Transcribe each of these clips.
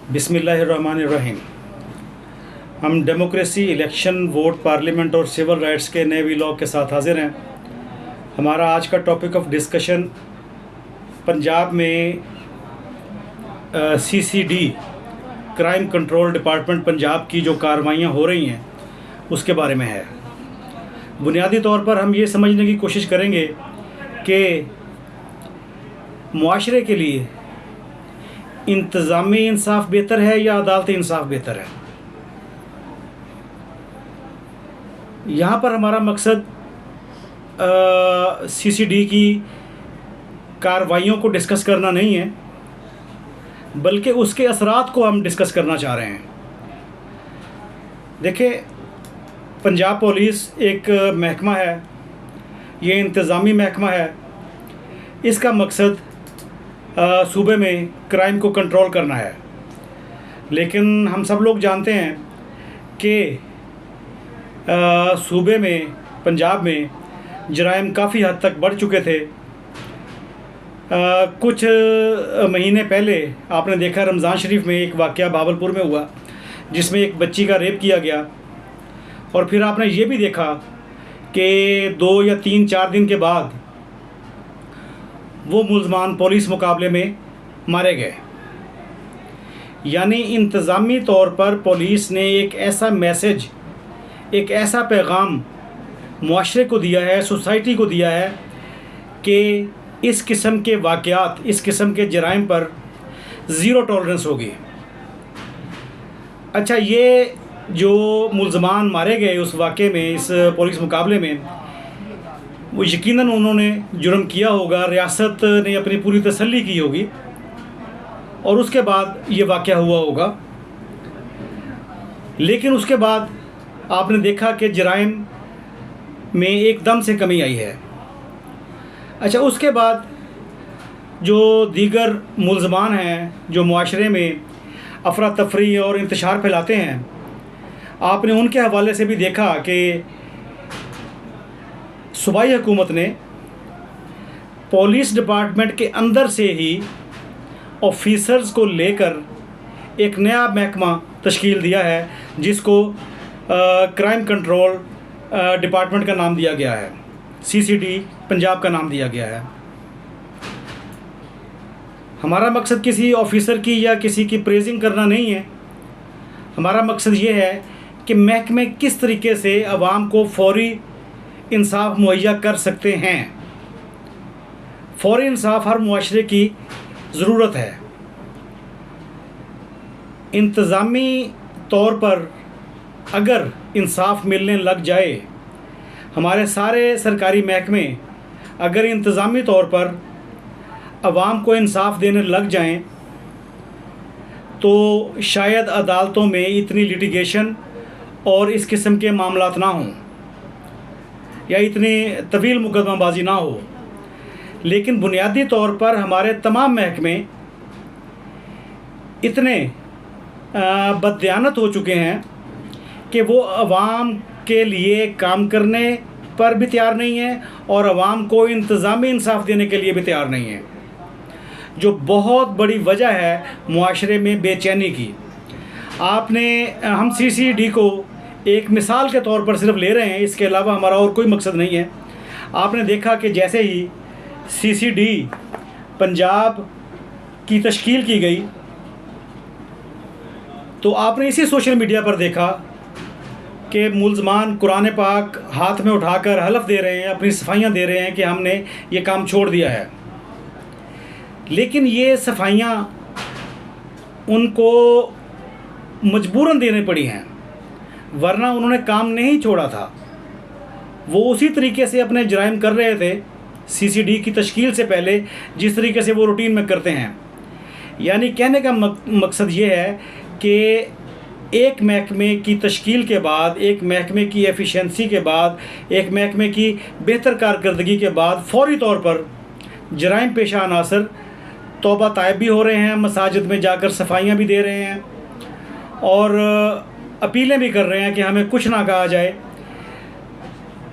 बिस्मिल्लाहिर्रहमानिर्रहीम। हम democracy, election, vote, parliament और सिविल राइट्स के नए व्लॉग के साथ हाजिर हैं। हमारा आज का टॉपिक ऑफ डिस्कशन पंजाब में CCD crime control department Punjab की जो कार्रवाइयाँ हो रही हैं उसके बारे में है। बुनियादी तौर पर हम ये समझने की कोशिश करेंगे कि मुआशरे के लिए इंतज़ामी इंसाफ बेहतर है या अदालती इंसाफ बेहतर है। यहाँ पर हमारा मकसद सीसीडी की कार्रवाइयों को डिस्कस करना नहीं है, बल्कि उसके असरात को हम डिस्कस करना चाह रहे हैं। देखिए, पंजाब पुलिस एक महकमा है, ये इंतज़ामी महकमा है। इसका मकसद सूबे में क्राइम को कंट्रोल करना है। लेकिन हम सब लोग जानते हैं कि सूबे में, पंजाब में जराइम काफ़ी हद तक बढ़ चुके थे। कुछ महीने पहले आपने देखा रमज़ान शरीफ में एक वाक़या भावलपुर में हुआ जिसमें एक बच्ची का रेप किया गया। और फिर आपने ये भी देखा कि 2 या 3-4 दिन के बाद वो मुल्ज़मान पुलिस मुकाबले में मारे गए। यानी इंतज़ामी तौर पर पुलिस ने एक ऐसा मैसेज, एक ऐसा पैगाम मुआशरे को दिया है, सोसाइटी को दिया है कि इस किस्म के वाक़यात, इस किस्म के जराइम पर ज़ीरो टॉलरेंस होगी। अच्छा, ये जो मुल्ज़मान मारे गए उस वाक़े में, इस पुलिस मुकाबले में, वो यकीनन उन्होंने जुर्म किया होगा, रियासत ने अपनी पूरी तसल्ली की होगी और उसके बाद ये वाक़या हुआ होगा। लेकिन उसके बाद आपने देखा कि जराइम में एकदम से कमी आई है। अच्छा, उसके बाद जो दीगर मुल्ज़मान हैं जो मुआशरे में अफरा तफरी और इंतशार फैलाते हैं, आपने उनके हवाले से भी देखा कि सूबाई हुकूमत ने पुलिस डिपार्टमेंट के अंदर से ही ऑफिसर्स को लेकर एक नया महकमा तश्कील दिया है जिसको क्राइम कंट्रोल डिपार्टमेंट का नाम दिया गया है, सीसीडी पंजाब का नाम दिया गया है। हमारा मकसद किसी ऑफिसर की या किसी की प्रेजिंग करना नहीं है। हमारा मकसद ये है कि महकमे किस तरीके से आवाम को फौरी इंसाफ मुहैया कर सकते हैं। फौरी इंसाफ हर मुआशरे की ज़रूरत है। इंतज़ामी तौर पर अगर इंसाफ मिलने लग जाए, हमारे सारे सरकारी महकमे अगर इंतज़ामी तौर पर आवाम को इंसाफ देने लग जाएं, तो शायद अदालतों में इतनी लिटिगेशन और इस किस्म के मामलात ना हों या इतनी तवील मुकदमाबाजी ना हो। लेकिन बुनियादी तौर पर हमारे तमाम महकमे इतने बददियानत हो चुके हैं कि वो आवाम के लिए काम करने पर भी तैयार नहीं है और आवाम को इंतज़ामी इंसाफ देने के लिए भी तैयार नहीं है, जो बहुत बड़ी वजह है मुआशरे में बेचैनी की। हम सीसीडी को एक मिसाल के तौर पर सिर्फ ले रहे हैं, इसके अलावा हमारा और कोई मकसद नहीं है। आपने देखा कि जैसे ही सीसीडी पंजाब की तश्कील की गई, तो आपने इसी सोशल मीडिया पर देखा कि मुल्ज़मान कुरान पाक हाथ में उठाकर हलफ दे रहे हैं, अपनी सफाइयाँ दे रहे हैं कि हमने ये काम छोड़ दिया है। लेकिन ये सफाइयाँ उनको मजबूरन देनी पड़ी हैं, वरना उन्होंने काम नहीं छोड़ा था। वो उसी तरीके से अपने जराइम कर रहे थे सीसीडी की तश्कील से पहले, जिस तरीके से वो रूटीन में करते हैं। यानी कहने का मकसद ये है कि एक महकमे की तश्कील के बाद, एक महकमे की एफिशिएंसी के बाद, एक महकमे की बेहतर कारकर्दगी के बाद फ़ौरी तौर पर जराइम पेशा अनासर तौबा तायब भी हो रहे हैं, मसाजिद में जाकर सफाइयाँ भी दे रहे हैं और अपीलें भी कर रहे हैं कि हमें कुछ ना कहा जाए,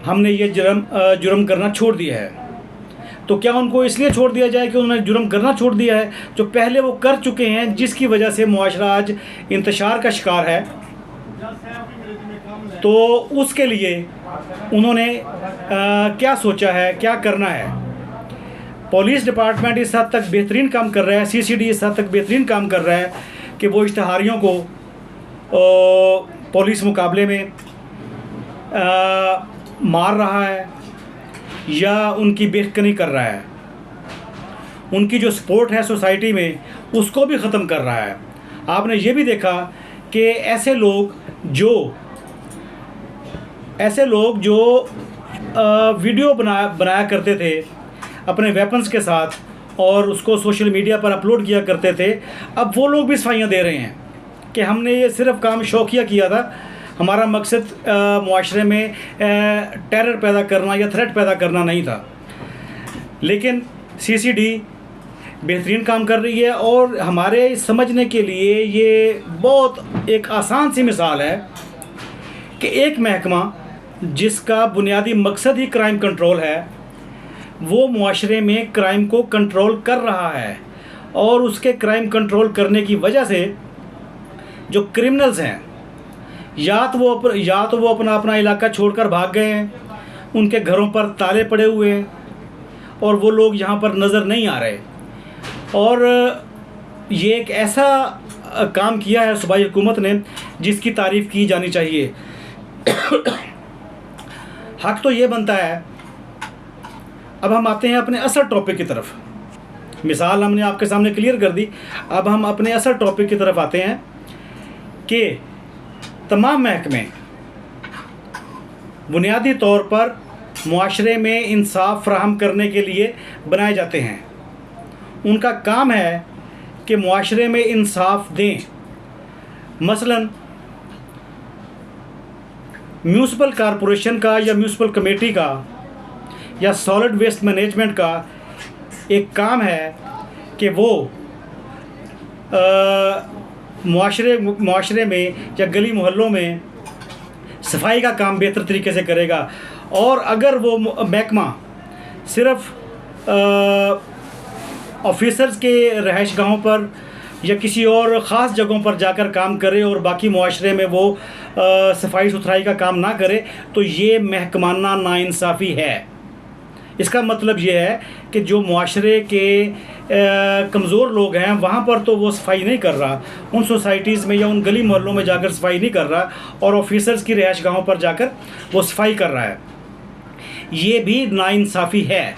हमने ये जुर्म करना छोड़ दिया है। तो क्या उनको इसलिए छोड़ दिया जाए कि उन्होंने जुर्म करना छोड़ दिया है जो पहले वो कर चुके हैं, जिसकी वजह से मुआशरा आज इंतशार का शिकार है। तो उसके लिए उन्होंने क्या सोचा है, क्या करना है। पुलिस डिपार्टमेंट इस हद तक बेहतरीन काम कर रहा है, सीसीडी इस हद तक बेहतरीन काम कर रहा है कि वो इश्तहारियों को पुलिस मुकाबले में मार रहा है या उनकी बेखकनी कर रहा है, उनकी जो सपोर्ट है सोसाइटी में उसको भी ख़त्म कर रहा है। आपने ये भी देखा कि ऐसे लोग जो वीडियो बनाया करते थे अपने वेपन्स के साथ और उसको सोशल मीडिया पर अपलोड किया करते थे, अब वो लोग भी सफाइयाँ दे रहे हैं कि हमने ये सिर्फ काम शौकिया किया था, हमारा मकसद मुआशरे में टेरर पैदा करना या थ्रेट पैदा करना नहीं था। लेकिन सीसीडी बेहतरीन काम कर रही है और हमारे समझने के लिए ये बहुत एक आसान सी मिसाल है कि एक महकमा जिसका बुनियादी मकसद ही क्राइम कंट्रोल है, वो मुआशरे में क्राइम को कंट्रोल कर रहा है और उसके क्राइम कंट्रोल करने की वजह से जो क्रिमिनल्स हैं या तो वो अपना इलाका छोड़कर भाग गए हैं, उनके घरों पर ताले पड़े हुए हैं और वो लोग यहाँ पर नज़र नहीं आ रहे। और ये एक ऐसा काम किया है सूबाई हुकूमत ने जिसकी तारीफ़ की जानी चाहिए। हक तो ये बनता है। अब हम आते हैं अपने असल टॉपिक की तरफ। मिसाल हमने आपके सामने क्लियर कर दी, अब हम अपने असल टॉपिक की तरफ आते हैं कि तमाम महकमे बुनियादी तौर पर मुआशरे में इंसाफ फराहम करने के लिए बनाए जाते हैं। उनका काम है कि मुआशरे में इंसाफ दें। मसलन म्यूनिसिपल कॉरपोरेशन का या म्यूनिसिपल कमेटी का या सॉलिड वेस्ट मैनेजमेंट का एक काम है कि वो मुआशरे में या गली मोहल्लों में सफाई का काम बेहतर तरीके से करेगा। और अगर वो महकमा सिर्फ ऑफिसर्स के रहायश गाहों पर या किसी और ख़ास जगहों पर जाकर काम करे और बाकी मुआशरे में वो सफाई सुथराई का काम ना करे, तो ये महकमाना नाइंसाफ़ी है। इसका मतलब ये है कि जो मुआशरे के कमज़ोर लोग हैं वहाँ पर तो वो सफाई नहीं कर रहा, उन सोसाइटीज़ में या उन गली मोहल्लों में जाकर सफाई नहीं कर रहा और ऑफिसर्स की रिहाइश गाहों पर जाकर वो सफाई कर रहा है। ये भी नाइंसाफ़ी है,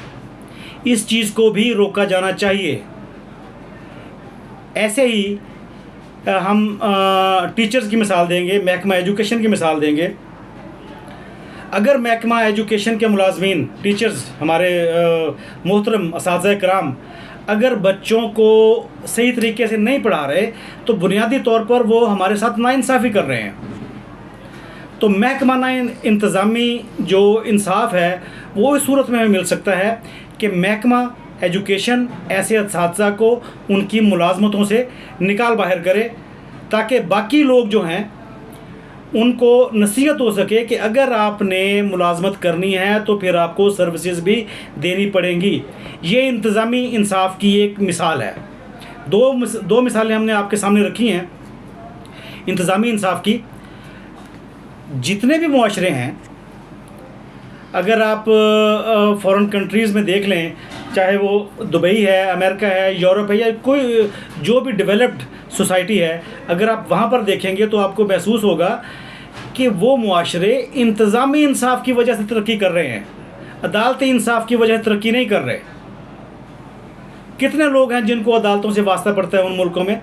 इस चीज़ को भी रोका जाना चाहिए। ऐसे ही हम टीचर्स की मिसाल देंगे, महकमा एजुकेशन की मिसाल देंगे। अगर महकमा एजुकेशन के मुलाजमीन, टीचर्स, हमारे मोहतरम असातिज़ा कराम अगर बच्चों को सही तरीके से नहीं पढ़ा रहे तो बुनियादी तौर पर वो हमारे साथ नाइंसाफ़ी कर रहे हैं। तो महकमाना इंतज़ामी जो इंसाफ है वो इस सूरत में हमें मिल सकता है कि महकमा एजुकेशन ऐसे असातिज़ा को उनकी मुलाजमतों से निकाल बाहर करे, ताकि बाकी लोग जो हैं उनको नसीहत हो सके कि अगर आपने मुलाजमत करनी है तो फिर आपको सर्विसेज भी देनी पड़ेंगी। ये इंतज़ामी इंसाफ की एक मिसाल है। दो मिसालें हमने आपके सामने रखी हैं इंतज़ामी इंसाफ की। जितने भी मुआशरे हैं, अगर आप फ़ॉरेन कंट्रीज़ में देख लें, चाहे वो दुबई है, अमेरिका है, यूरोप है या कोई जो भी डेवलप्ड सोसाइटी है, अगर आप वहाँ पर देखेंगे तो आपको महसूस होगा कि वो मुआशरे इंतज़ामी इंसाफ की वजह से तरक्की कर रहे हैं, अदालती इंसाफ की वजह से तरक्की नहीं कर रहे। कितने लोग हैं जिनको अदालतों से वास्ता पड़ता है उन मुल्कों में,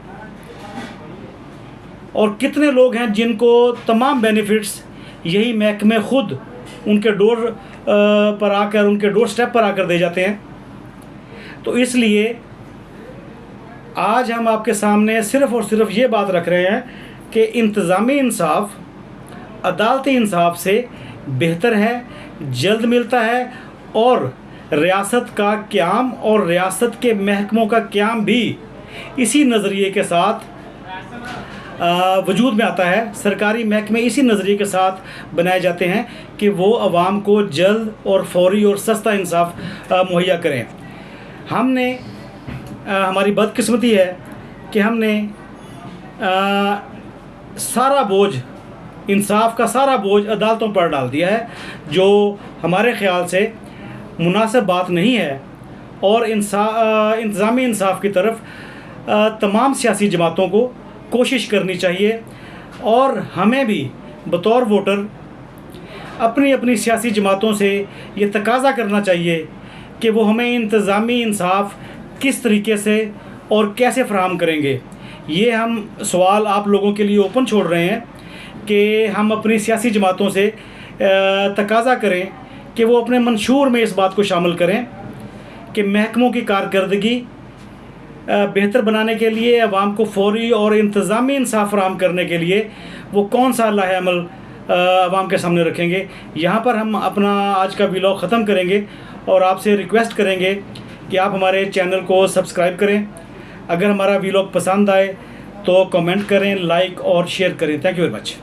और कितने लोग हैं जिनको तमाम बेनिफिट्स यही महकमे ख़ुद उनके डोर पर आकर, उनके डोर स्टेप पर आकर दे जाते हैं। तो इसलिए आज हम आपके सामने सिर्फ़ और सिर्फ ये बात रख रहे हैं कि इंतज़ामी इंसाफ अदालती इंसाफ से बेहतर है, जल्द मिलता है, और रियासत का क़याम और रियासत के महकमों का क़याम भी इसी नज़रिए के साथ वजूद में आता है। सरकारी महकमे इसी नज़रिए के साथ बनाए जाते हैं कि वो आवाम को जल्द और फौरी और सस्ता इंसाफ मुहैया करें। हमने हमारी बदकिस्मती है कि हमने सारा बोझ, इंसाफ का सारा बोझ अदालतों पर डाल दिया है, जो हमारे ख़्याल से मुनासिब बात नहीं है। और इंतज़ामी इंसाफ की तरफ तमाम सियासी जमातों को कोशिश करनी चाहिए, और हमें भी बतौर वोटर अपनी अपनी सियासी जमातों से ये तकाज़ा करना चाहिए कि वो हमें इंतज़ामी इंसाफ किस तरीके से और कैसे फ़राहम करेंगे। ये हम सवाल आप लोगों के लिए ओपन छोड़ रहे हैं कि हम अपनी सियासी जमातों से तकाज़ा करें कि वो अपने मंशूर में इस बात को शामिल करें कि महकमों की कारकर्दगी बेहतर बनाने के लिए, अवाम को फौरी और इंतज़ामी इंसाफ फराहम करने के लिए वो कौन सा लाहे अमल अवाम के सामने रखेंगे। यहाँ पर हम अपना आज का व्लॉग ख़त्म करेंगे और आपसे रिक्वेस्ट करेंगे कि आप हमारे चैनल को सब्सक्राइब करें। अगर हमारा व्लॉग पसंद आए तो कमेंट करें, लाइक और शेयर करें। Thank you very much.